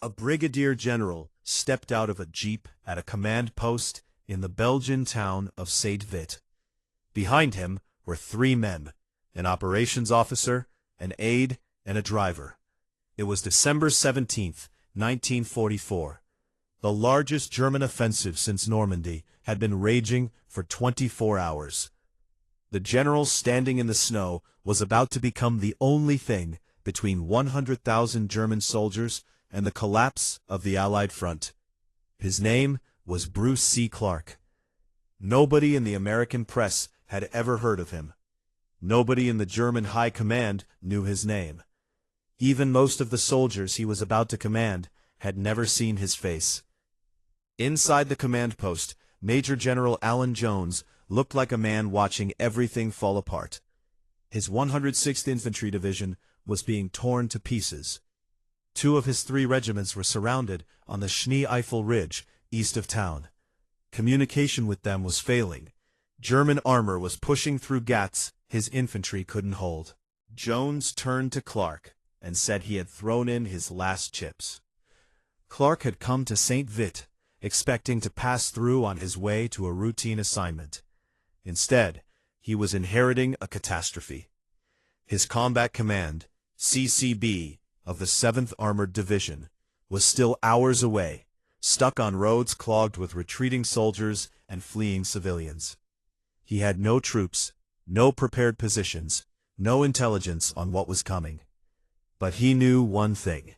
A brigadier general stepped out of a jeep at a command post in the Belgian town of St. Vith. Behind him were three men, an operations officer, an aide, and a driver. It was December 17th, 1944. The largest German offensive since Normandy had been raging for 24 hours. The general standing in the snow was about to become the only thing between 100,000 German soldiers and the collapse of the Allied front. His name was Bruce C. Clarke. Nobody in the American press had ever heard of him. Nobody in the German high command knew his name. Even most of the soldiers he was about to command had never seen his face. Inside the command post, Major General Alan Jones looked like a man watching everything fall apart. His 106th Infantry Division was being torn to pieces. Two of his three regiments were surrounded on the Schnee-Eifel Ridge east of town. Communication with them was failing. German armor was pushing through gaps his infantry couldn't hold. Jones turned to Clarke and said he had thrown in his last chips. Clarke had come to St. Vith, expecting to pass through on his way to a routine assignment. Instead, he was inheriting a catastrophe. His combat command, CCB, of the 7th Armored Division, was still hours away, stuck on roads clogged with retreating soldiers and fleeing civilians. He had no troops, no prepared positions, no intelligence on what was coming. But he knew one thing.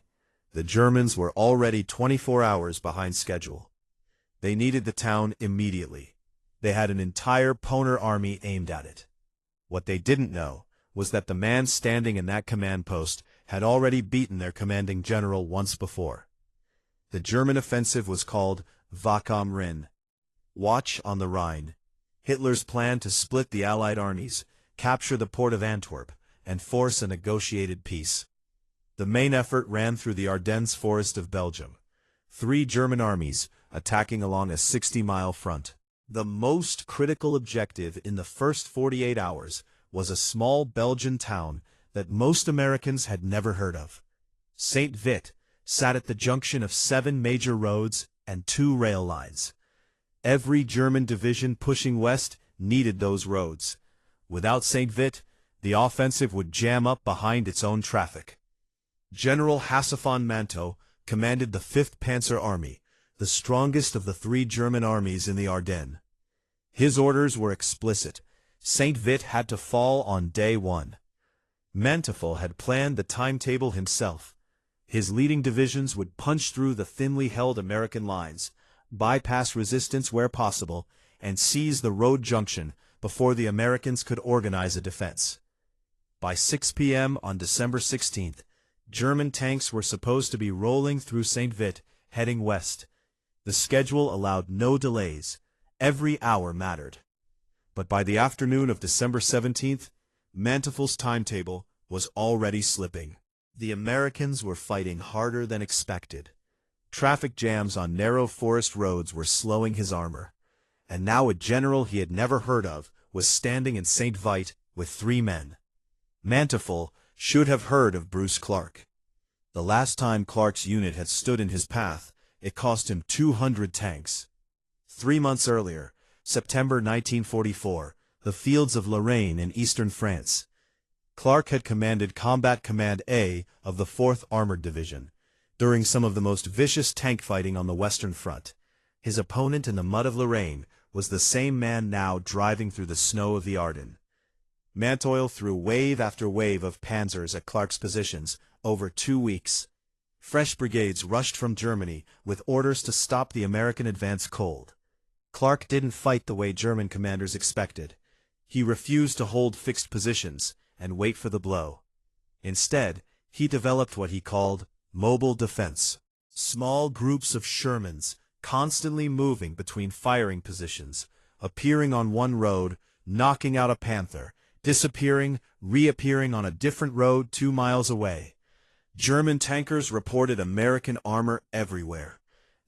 The Germans were already 24 hours behind schedule. They needed the town immediately. They had an entire Panzer Army aimed at it. What they didn't know was that the man standing in that command post had already beaten their commanding general once before. The German offensive was called Wacht am Rhein, Watch on the Rhine. Hitler's plan to split the Allied armies, capture the port of Antwerp, and force a negotiated peace. The main effort ran through the Ardennes forest of Belgium. 3 German armies attacking along a 60-mile front. The most critical objective in the first 48 hours was a small Belgian town that most Americans had never heard of. St. Vith sat at the junction of 7 major roads and 2 rail lines. Every German division pushing west needed those roads. Without St. Vith, the offensive would jam up behind its own traffic. General Hasso von Manteuffel commanded the 5th Panzer Army, the strongest of the 3 German armies in the Ardennes. His orders were explicit. St. Vith had to fall on day 1. Manteuffel had planned the timetable himself. His leading divisions would punch through the thinly held American lines, bypass resistance where possible, and seize the road junction before the Americans could organize a defense. By 6 p.m. on December 16th, German tanks were supposed to be rolling through St. Vith, heading west. The schedule allowed no delays. Every hour mattered. But by the afternoon of December 17th, Manteufel's timetable was already slipping. The Americans were fighting harder than expected. Traffic jams on narrow forest roads were slowing his armor. And now a general he had never heard of was standing in St. Vith with 3 men. Manteuffel should have heard of Bruce Clarke. The last time Clarke's unit had stood in his path, it cost him 200 tanks. 3 months earlier, September 1944, the fields of Lorraine in eastern France. Clarke had commanded Combat Command A of the 4th Armored Division, during some of the most vicious tank fighting on the Western Front. His opponent in the mud of Lorraine was the same man now driving through the snow of the Ardennes. Manteuffel threw wave after wave of panzers at Clarke's positions over 2 weeks. Fresh brigades rushed from Germany with orders to stop the American advance cold. Clarke didn't fight the way German commanders expected. He refused to hold fixed positions and wait for the blow. Instead, he developed what he called mobile defense. Small groups of Shermans, constantly moving between firing positions, appearing on one road, knocking out a panther, disappearing, reappearing on a different road 2 miles away. German tankers reported American armor everywhere.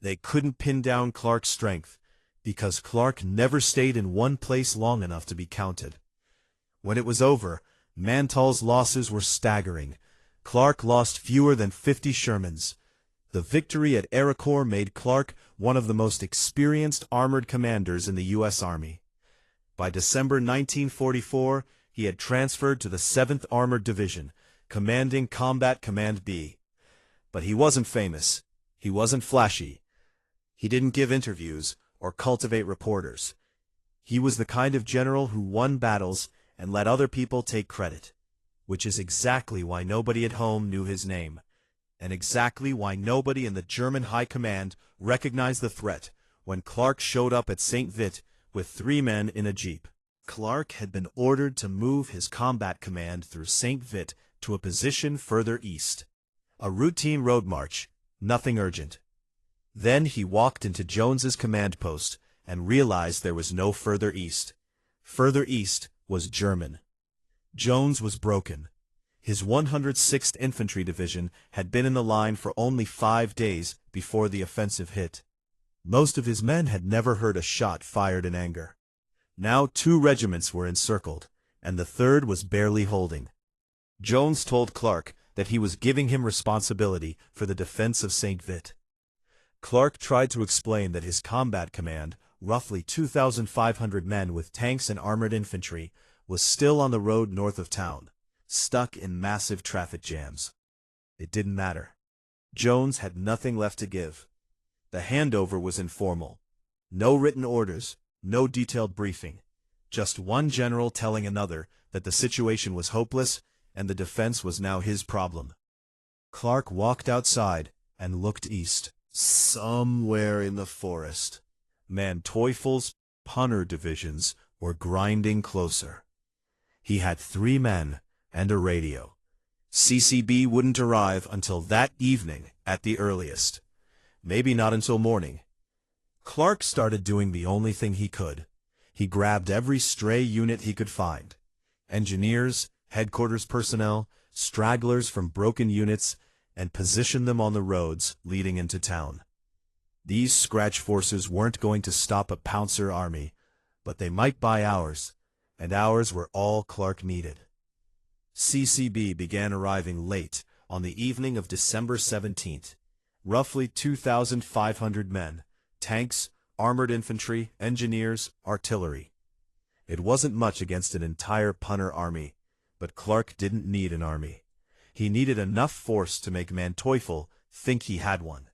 They couldn't pin down Clarke's strength, because Clarke never stayed in one place long enough to be counted. When it was over, Manteufel's losses were staggering. Clarke lost fewer than 50 Shermans. The victory at Ericourt made Clarke one of the most experienced armored commanders in the U.S. Army. By December 1944, he had transferred to the 7th Armored Division, commanding Combat Command B. But he wasn't famous. He wasn't flashy. He didn't give interviews or cultivate reporters. He was the kind of general who won battles and let other people take credit, which is exactly why nobody at home knew his name, and exactly why nobody in the German High Command recognized the threat when Clarke showed up at St. Vith with 3 men in a jeep. Clarke had been ordered to move his combat command through St. Vith to a position further east. A routine road march, nothing urgent. Then he walked into Jones's command post and realized there was no further east. Further east was German. Jones was broken. His 106th Infantry Division had been in the line for only 5 days before the offensive hit. Most of his men had never heard a shot fired in anger. Now 2 regiments were encircled, and the 3rd was barely holding. Jones told Clarke that he was giving him responsibility for the defense of St. Vith. Clarke tried to explain that his combat command, roughly 2,500 men with tanks and armored infantry, was still on the road north of town, stuck in massive traffic jams. It didn't matter. Jones had nothing left to give. The handover was informal. No written orders, no detailed briefing. Just one general telling another that the situation was hopeless and the defense was now his problem. Clarke walked outside and looked east. Somewhere in the forest, Manteuffels' punter divisions were grinding closer. He had 3 men and a radio. CCB wouldn't arrive until that evening at the earliest. Maybe not until morning. Clarke started doing the only thing he could. He grabbed every stray unit he could find. Engineers, headquarters personnel, stragglers from broken units, and positioned them on the roads leading into town. These scratch forces weren't going to stop a Panzer Army, but they might buy hours, and hours were all Clarke needed. CCB began arriving late on the evening of December 17th. Roughly 2,500 men, tanks, armored infantry, engineers, artillery. It wasn't much against an entire punter army, but Clarke didn't need an army. He needed enough force to make Manteuffel think he had one.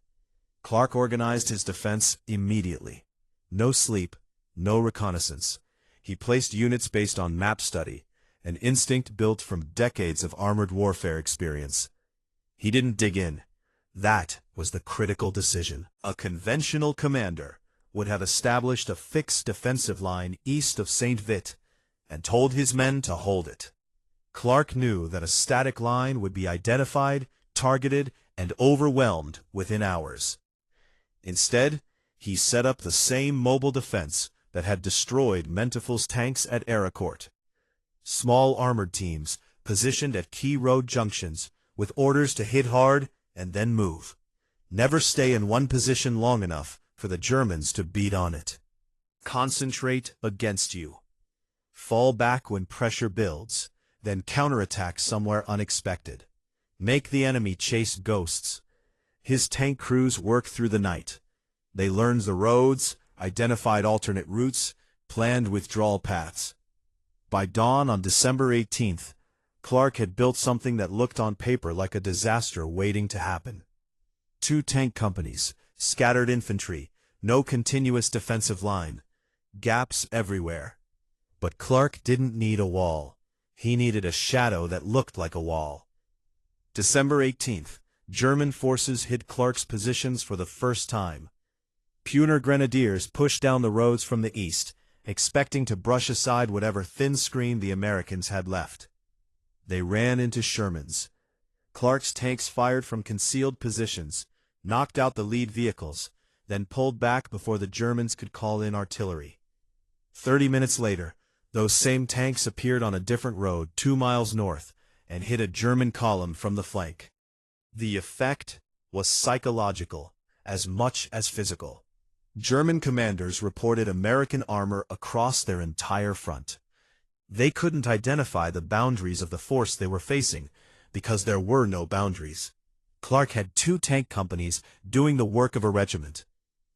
Clarke organized his defense immediately. No sleep, no reconnaissance. He placed units based on map study, an instinct built from decades of armored warfare experience. He didn't dig in. That was the critical decision. A conventional commander would have established a fixed defensive line east of St. Vith and told his men to hold it. Clarke knew that a static line would be identified, targeted, and overwhelmed within hours. Instead, he set up the same mobile defense that had destroyed Manteuffels' tanks at Ericourt. Small armored teams positioned at key road junctions with orders to hit hard and then move. Never stay in one position long enough for the Germans to beat on it. Concentrate against you. Fall back when pressure builds, then counterattack somewhere unexpected. Make the enemy chase ghosts. His tank crews worked through the night. They learned the roads, identified alternate routes, planned withdrawal paths. By dawn on December 18th, Clarke had built something that looked on paper like a disaster waiting to happen. 2 tank companies, scattered infantry, no continuous defensive line, gaps everywhere. But Clarke didn't need a wall. He needed a shadow that looked like a wall. December 18th, German forces hit Clarke's positions for the first time. Punier grenadiers pushed down the roads from the east, expecting to brush aside whatever thin screen the Americans had left. They ran into Shermans. Clarke's tanks fired from concealed positions, knocked out the lead vehicles, then pulled back before the Germans could call in artillery. 30 minutes later, those same tanks appeared on a different road 2 miles north and hit a German column from the flank. The effect was psychological as much as physical. German commanders reported American armor across their entire front. They couldn't identify the boundaries of the force they were facing because there were no boundaries. Clarke had 2 tank companies doing the work of a regiment.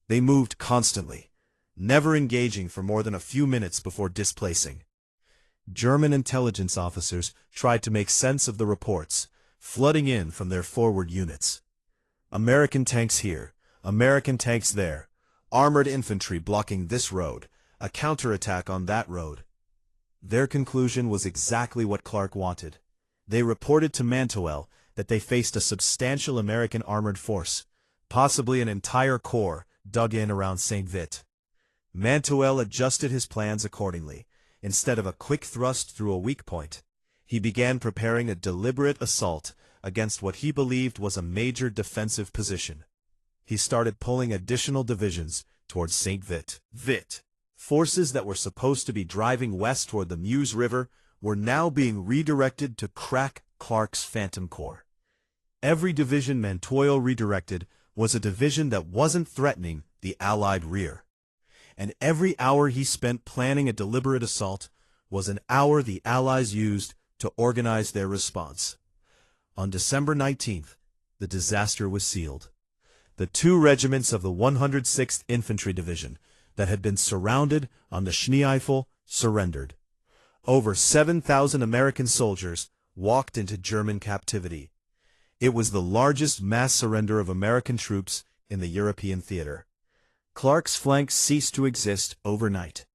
They moved constantly, never engaging for more than a few minutes before displacing. German intelligence officers tried to make sense of the reports, flooding in from their forward units. American tanks here, American tanks there, armored infantry blocking this road, a counterattack on that road. Their conclusion was exactly what Clarke wanted. They reported to Manteuffel that they faced a substantial American armored force, possibly an entire corps, dug in around St. Vith. Manteuffel adjusted his plans accordingly. Instead of a quick thrust through a weak point, he began preparing a deliberate assault against what he believed was a major defensive position. He started pulling additional divisions towards St. Vith. Forces that were supposed to be driving west toward the Meuse River were now being redirected to crack Clarke's Phantom Corps. Every division Manteuffel redirected was a division that wasn't threatening the Allied rear. And every hour he spent planning a deliberate assault was an hour the Allies used to organize their response. On December 19th, the disaster was sealed. The 2 regiments of the 106th Infantry Division that had been surrounded on the Schneeifel surrendered. Over 7,000 American soldiers walked into German captivity. It was the largest mass surrender of American troops in the European theater. Clarke's flanks ceased to exist overnight.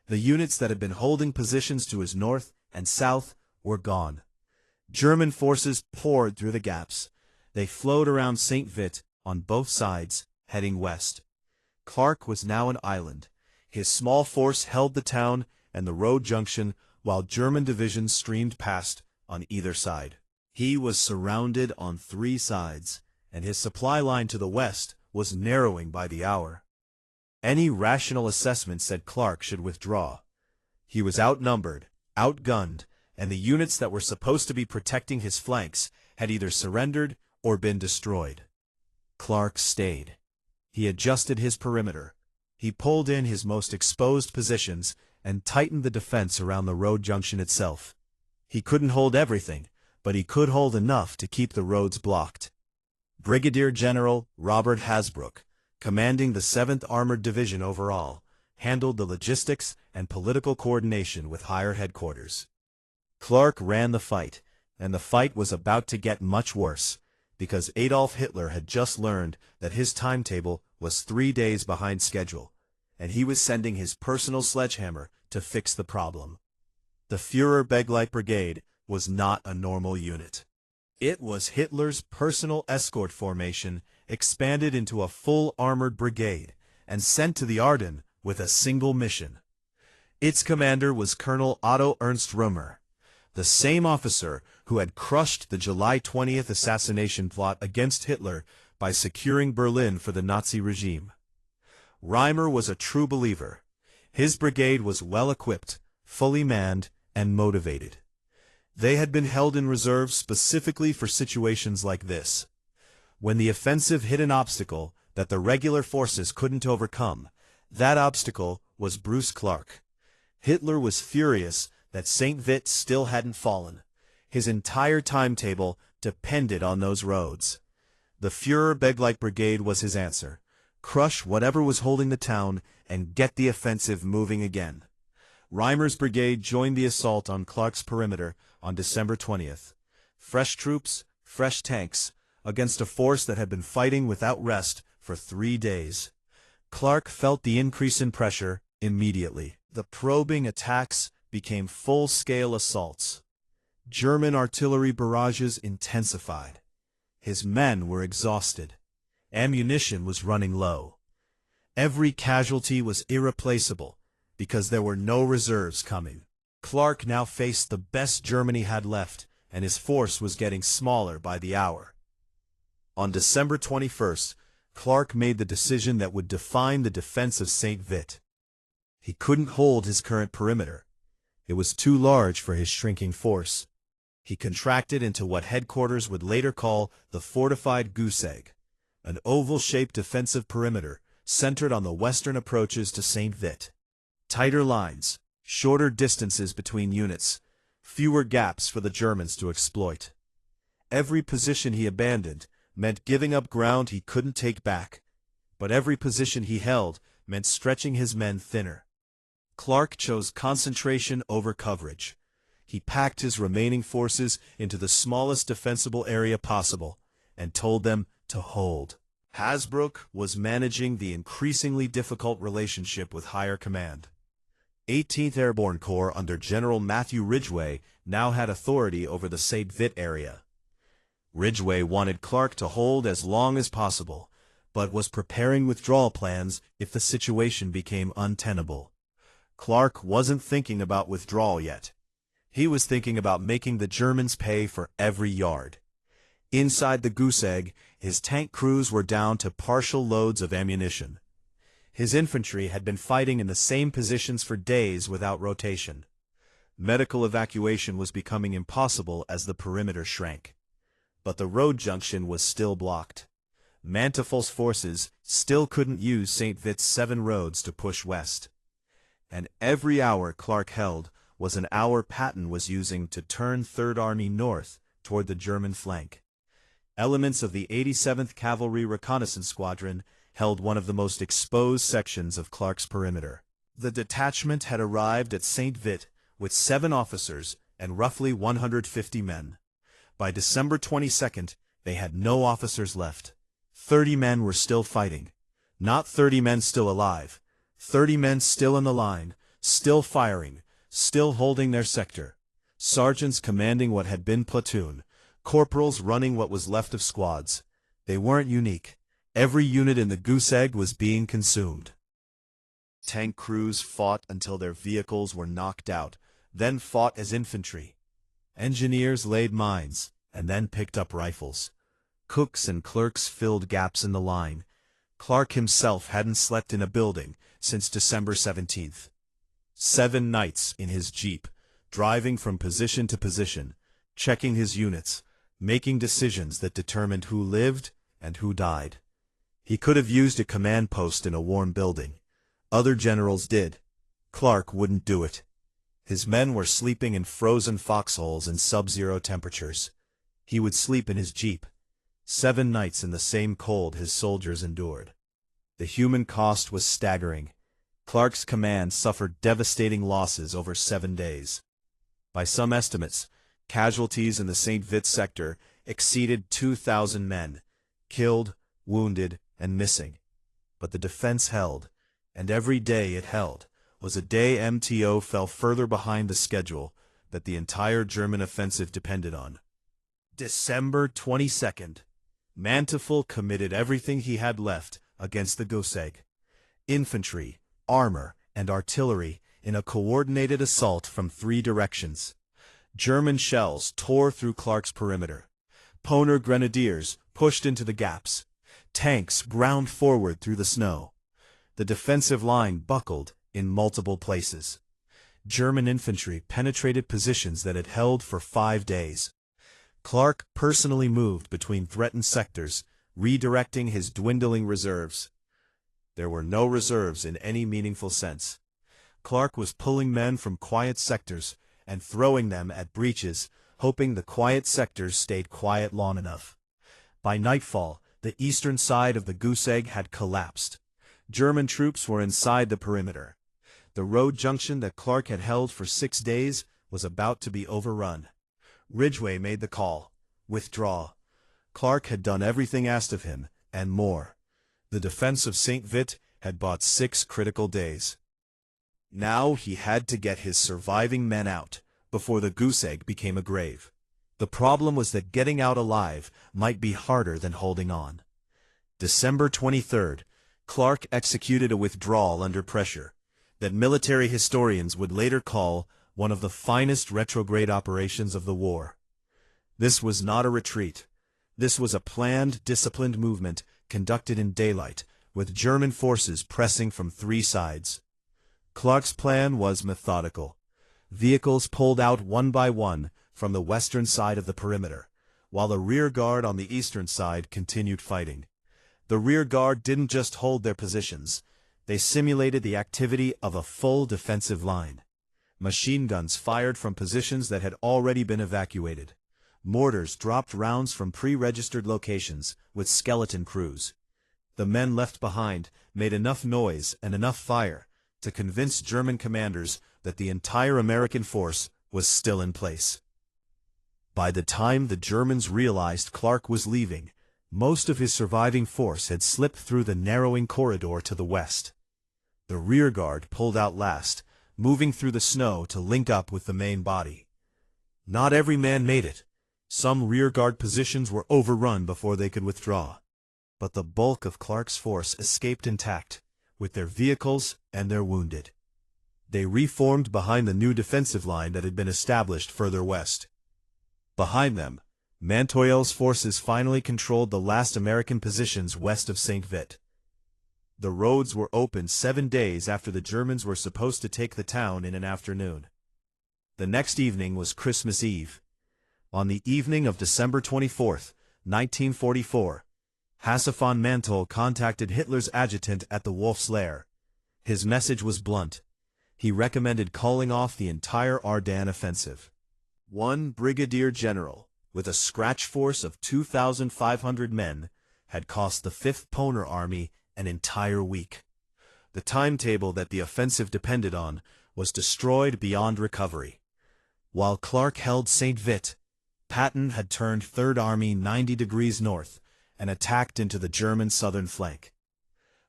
The units that had been holding positions to his north and south were gone. German forces poured through the gaps. They flowed around St. Vith on both sides, heading west. Clarke was now an island. His small force held the town and the road junction while German divisions streamed past on either side. He was surrounded on 3 sides, and his supply line to the west was narrowing by the hour. Any rational assessment said Clarke should withdraw. He was outnumbered, outgunned, and the units that were supposed to be protecting his flanks had either surrendered or been destroyed. Clarke stayed. He adjusted his perimeter. He pulled in his most exposed positions and tightened the defense around the road junction itself. He couldn't hold everything, but he could hold enough to keep the roads blocked. Brigadier General Robert Hasbrouck, commanding the 7th Armored Division overall, handled the logistics and political coordination with higher headquarters. Clarke ran the fight, and the fight was about to get much worse, because Adolf Hitler had just learned that his timetable was 3 days behind schedule, and he was sending his personal sledgehammer to fix the problem. The Führer-Begleiter Brigade was not a normal unit. It was Hitler's personal escort formation expanded into a full armored brigade and sent to the Ardennes with a single mission. Its commander was Colonel Otto Ernst Römer, the same officer who had crushed the July 20th assassination plot against Hitler by securing Berlin for the Nazi regime. Römer was a true believer. His brigade was well equipped, fully manned, and motivated. They had been held in reserve specifically for situations like this. When the offensive hit an obstacle that the regular forces couldn't overcome, that obstacle was Bruce Clarke. Hitler was furious that St. Vith still hadn't fallen. His entire timetable depended on those roads. The Führer-Begleiter Brigade was his answer. Crush whatever was holding the town and get the offensive moving again. Römer's brigade joined the assault on Clarke's perimeter on December 20th. Fresh troops, fresh tanks, against a force that had been fighting without rest for 3 days. Clarke felt the increase in pressure immediately. The probing attacks became full-scale assaults. German artillery barrages intensified. His men were exhausted. Ammunition was running low. Every casualty was irreplaceable because there were no reserves coming. Clarke now faced the best Germany had left, and his force was getting smaller by the hour. On December 21st, Clarke made the decision that would define the defense of St. Vith. He couldn't hold his current perimeter. It was too large for his shrinking force. He contracted into what headquarters would later call the fortified goose egg, an oval-shaped defensive perimeter centered on the western approaches to St. Vith. Tighter lines, shorter distances between units, fewer gaps for the Germans to exploit. Every position he abandoned meant giving up ground he couldn't take back, but every position he held meant stretching his men thinner. Clarke chose concentration over coverage. He packed his remaining forces into the smallest defensible area possible and told them to hold. Hasbrouck was managing the increasingly difficult relationship with higher command. 18th Airborne Corps under General Matthew Ridgway now had authority over the St. Vith area. Ridgway wanted Clarke to hold as long as possible, but was preparing withdrawal plans if the situation became untenable. Clarke wasn't thinking about withdrawal yet. He was thinking about making the Germans pay for every yard. Inside the goose egg, his tank crews were down to partial loads of ammunition. His infantry had been fighting in the same positions for days without rotation. Medical evacuation was becoming impossible as the perimeter shrank. But the road junction was still blocked. Manteuffels' forces still couldn't use St. Vith's 7 roads to push west. And every hour Clarke held was an hour Patton was using to turn 3rd Army north toward the German flank. Elements of the 87th Cavalry Reconnaissance Squadron held one of the most exposed sections of Clarke's perimeter. The detachment had arrived at St. Vith with 7 officers and roughly 150 men. By December 22nd, they had no officers left. 30 men were still fighting. Not 30 men still alive. 30 men still in the line, still firing, still holding their sector. Sergeants commanding what had been platoon, corporals running what was left of squads. They weren't unique. Every unit in the goose egg was being consumed. Tank crews fought until their vehicles were knocked out, then fought as infantry. Engineers laid mines, and then picked up rifles. Cooks and clerks filled gaps in the line. Clarke himself hadn't slept in a building since December 17th. 7 nights in his jeep, driving from position to position, checking his units, making decisions that determined who lived and who died. He could have used a command post in a warm building. Other generals did. Clarke wouldn't do it. His men were sleeping in frozen foxholes in sub-zero temperatures. He would sleep in his jeep. 7 nights in the same cold his soldiers endured. The human cost was staggering. Clarke's command suffered devastating losses over 7 days. By some estimates, casualties in the St. Vith sector exceeded 2,000 men, killed, wounded, and missing. But the defense held, and every day it held was a day MTO fell further behind the schedule that the entire German offensive depended on. December 22nd. Manteuffel committed everything he had left against the goose egg. Infantry, armor, and artillery in a coordinated assault from 3 directions. German shells tore through Clarke's perimeter. Poner grenadiers pushed into the gaps. Tanks ground forward through the snow. The defensive line buckled in multiple places. German infantry penetrated positions that had held for 5 days. Clarke personally moved between threatened sectors, redirecting his dwindling reserves. There were no reserves in any meaningful sense. Clarke was pulling men from quiet sectors and throwing them at breaches, hoping the quiet sectors stayed quiet long enough. By nightfall, the eastern side of the goose egg had collapsed. German troops were inside the perimeter. The road junction that Clarke had held for 6 days was about to be overrun. Ridgway made the call. Withdraw. Clarke had done everything asked of him, and more. The defense of St. Vith had bought 6 critical days. Now he had to get his surviving men out, before the goose egg became a grave. The problem was that getting out alive might be harder than holding on. December 23rd, Clarke executed a withdrawal under pressure, that military historians would later call one of the finest retrograde operations of the war. This was not a retreat. This was a planned, disciplined movement conducted in daylight, with German forces pressing from 3 sides. Clarke's plan was methodical. Vehicles pulled out one by one from the western side of the perimeter, while the rear guard on the eastern side continued fighting. The rear guard didn't just hold their positions. They simulated the activity of a full defensive line. Machine guns fired from positions that had already been evacuated. Mortars dropped rounds from pre-registered locations with skeleton crews. The men left behind made enough noise and enough fire to convince German commanders that the entire American force was still in place. By the time the Germans realized Clarke was leaving, most of his surviving force had slipped through the narrowing corridor to the west. The rearguard pulled out last, moving through the snow to link up with the main body. Not every man made it. Some rearguard positions were overrun before they could withdraw. But the bulk of Clarke's force escaped intact, with their vehicles and their wounded. They reformed behind the new defensive line that had been established further west. Behind them, Manteuffels' forces finally controlled the last American positions west of St. Vith. The roads were opened 7 days after the Germans were supposed to take the town in an afternoon. The next evening was Christmas Eve. On the evening of December 24, 1944, Hasso von Manteuffel contacted Hitler's adjutant at the Wolf's Lair. His message was blunt. He recommended calling off the entire Ardennes offensive. One brigadier general, with a scratch force of 2,500 men, had cost the 5th Panzer Army an entire week. The timetable that the offensive depended on was destroyed beyond recovery. While Clarke held St. Vith, Patton had turned 3rd Army 90 degrees north and attacked into the German southern flank.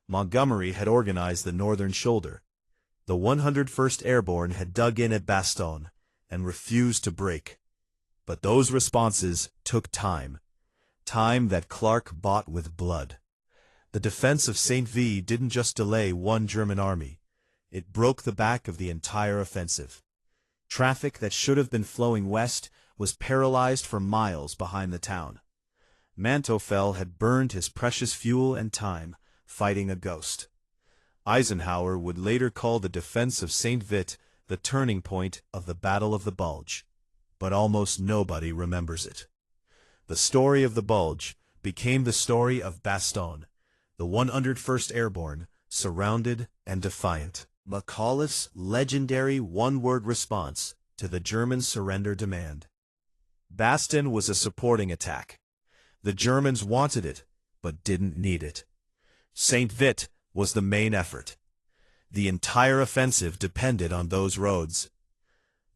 Montgomery had organized the northern shoulder. The 101st Airborne had dug in at Bastogne and refused to break. But those responses took time that Clarke bought with blood. The defense of St. Vith didn't just delay one German army. It broke the back of the entire offensive. Traffic that should have been flowing west was paralyzed for miles behind the town. Manteuffel had burned his precious fuel and time fighting a ghost. Eisenhower would later call the defense of St. Vith the turning point of the Battle of the Bulge, but almost nobody remembers it. The story of the Bulge became the story of Bastogne, the 101st Airborne, surrounded and defiant. McAuliffe's legendary one-word response to the German surrender demand. Bastogne was a supporting attack. The Germans wanted it, but didn't need it. St. Vith was the main effort. The entire offensive depended on those roads.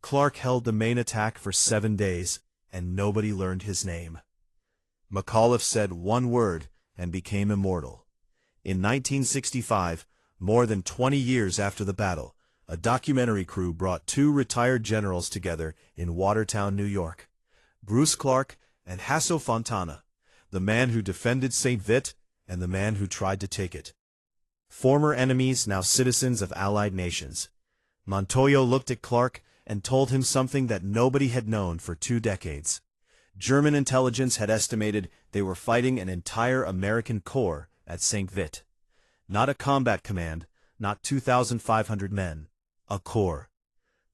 Clarke held the main attack for 7 days, and nobody learned his name. McAuliffe said one word and became immortal. In 1965, more than 20 years after the battle, a documentary crew brought 2 retired generals together in Watertown, New York. Bruce Clarke and Hasso von Manteuffel, the man who defended St. Vith and the man who tried to take it. Former enemies, now citizens of Allied nations. Manteuffel looked at Clarke and told him something that nobody had known for 2 decades. German intelligence had estimated they were fighting an entire American corps at St. Vith. Not a combat command, not 2,500 men, a corps.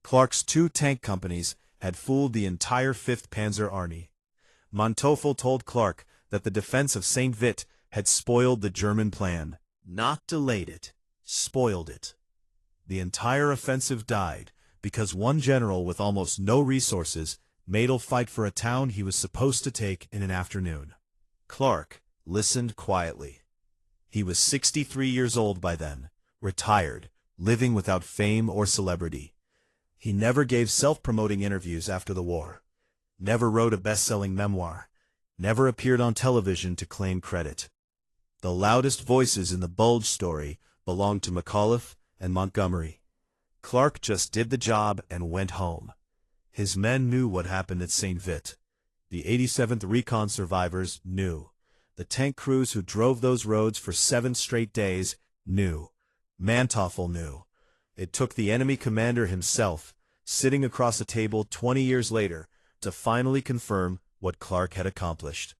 Clarke's 2 tank companies had fooled the entire 5th Panzer Army. Manteuffel told Clarke that the defense of St. Vith had spoiled the German plan. Not delayed it, spoiled it. The entire offensive died because one general with almost no resources made a fight for a town he was supposed to take in an afternoon. Clarke listened quietly. He was 63 years old by then, retired, living without fame or celebrity. He never gave self-promoting interviews after the war, never wrote a best-selling memoir, never appeared on television to claim credit. The loudest voices in the Bulge story belonged to McAuliffe and Montgomery. Clarke just did the job and went home. His men knew what happened at St. Vith. The 87th Recon survivors knew. The tank crews who drove those roads for 7 straight days knew. Manteuffel knew. It took the enemy commander himself, sitting across a table 20 years later, to finally confirm what Clarke had accomplished.